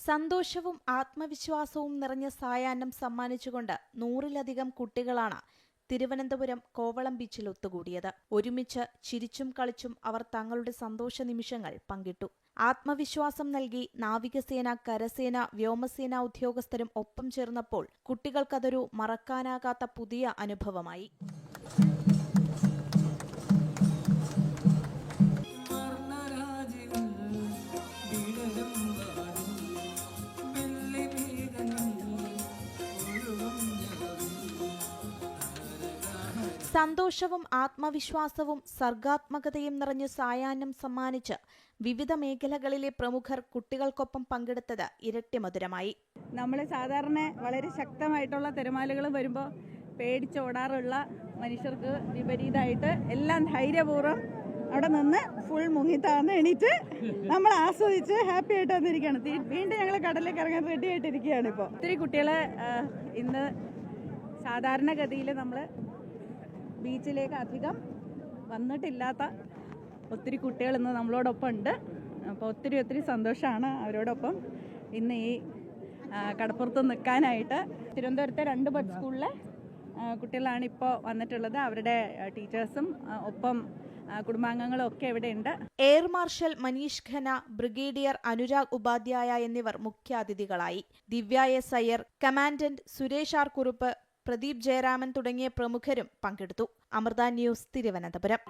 സന്തോഷവും ആത്മവിശ്വാസവും നിറഞ്ഞ സായാഹ്നം സമ്മാനിച്ചുകൊണ്ട് 100-ലധികം കുട്ടികളാണ് തിരുവനന്തപുരം കോവളം ബീച്ചിൽ ഒത്തുകൂടിയത്. ഒരുമിച്ച് ചിരിച്ചും കളിച്ചും അവർ തങ്ങളുടെ സന്തോഷ നിമിഷങ്ങൾ പങ്കിട്ടു. ആത്മവിശ്വാസം നൽകി നാവികസേന, കരസേന, വ്യോമസേന ഉദ്യോഗസ്ഥരും ഒപ്പം ചേർന്നപ്പോൾ കുട്ടികൾക്കതൊരു മറക്കാനാകാത്ത പുതിയ അനുഭവമായി. സന്തോഷവും ആത്മവിശ്വാസവും സർഗാത്മകതയും നിറഞ്ഞ സായാഹ്നം സമ്മാനിച്ച് വിവിധ മേഖലകളിലെ പ്രമുഖർ കുട്ടികൾക്കൊപ്പം പങ്കെടുത്തത് ഇരട്ടി മധുരമായി. നമ്മൾ സാധാരണ വളരെ ശക്തമായിട്ടുള്ള തിരമാലകൾ വരുമ്പോൾ പേടിച്ചോടാറുള്ള മനുഷ്യർക്ക് വിപരീതമായിട്ട് എല്ലാം ധൈര്യപൂർവ്വം അവിടെ നിന്ന് ഫുൾ മുങ്ങി താഴ്ന്ന് എണീറ്റ് നമ്മൾ ആസ്വദിച്ച് ഹാപ്പി ആയിട്ട് വന്നിരിക്കുകയാണ്. വീണ്ടും ഞങ്ങൾ കടലിലേക്ക് ഇറങ്ങാൻ റെഡി ആയിട്ടിരിക്കുകയാണ്. ഇപ്പോൾ ഒത്തിരി കുട്ടികളെ ഇന്ന് സാധാരണഗതിയിൽ നമ്മൾ ബീച്ചിലേക്ക് അധികം വന്നിട്ടില്ലാത്ത ഒത്തിരി കുട്ടികൾ ഇന്ന് നമ്മളോടൊപ്പം ഉണ്ട്. അപ്പോൾ ഒത്തിരി സന്തോഷമാണ് അവരോടൊപ്പം ഇന്ന് ഈ കടപ്പുറത്ത് നിൽക്കാനായിട്ട്. തിരുവനന്തപുരത്തെ 2 ബഡ് സ്കൂളിലെ കുട്ടികളാണ് ഇപ്പോൾ വന്നിട്ടുള്ളത്. അവരുടെ ടീച്ചേഴ്സും ഒപ്പം കുടുംബാംഗങ്ങളും ഒക്കെ ഇവിടെ ഉണ്ട്. Air marshal Manish Khanna, brigadier Anurag Upadhyaya എന്നിവർ മുഖ്യാതിഥികളായി. Divya S Iyer, commandant Suresh R Kurup, Pradeep Jayaraman തുടങ്ങിയ പ്രമുഖരും പങ്കെടുത്തു. അമൃത ന്യൂസ്, തിരുവനന്തപുരം.